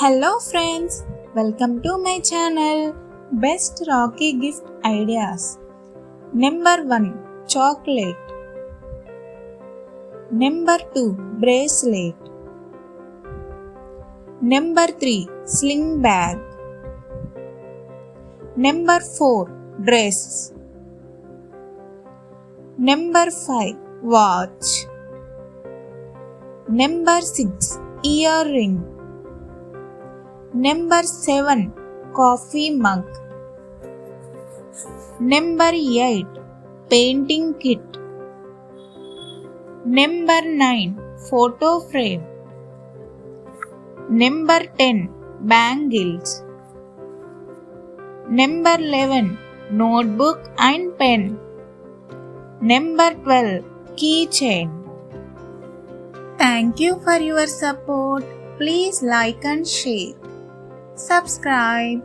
Hello friends, welcome to my channel Best Rocky Gift Ideas. Number 1 Chocolate. Number 2 Bracelet. Number 3 Sling Bag. Number 4 Dress. Number 5 Watch. Number 6 Earring. Number 7 Coffee mug. Number 8 Painting kit. Number 9 Photo frame. Number 10 Bangles. Number 11 Notebook and pen. Number 12 Keychain. Thank you for your support. Please like and share. Subscribe.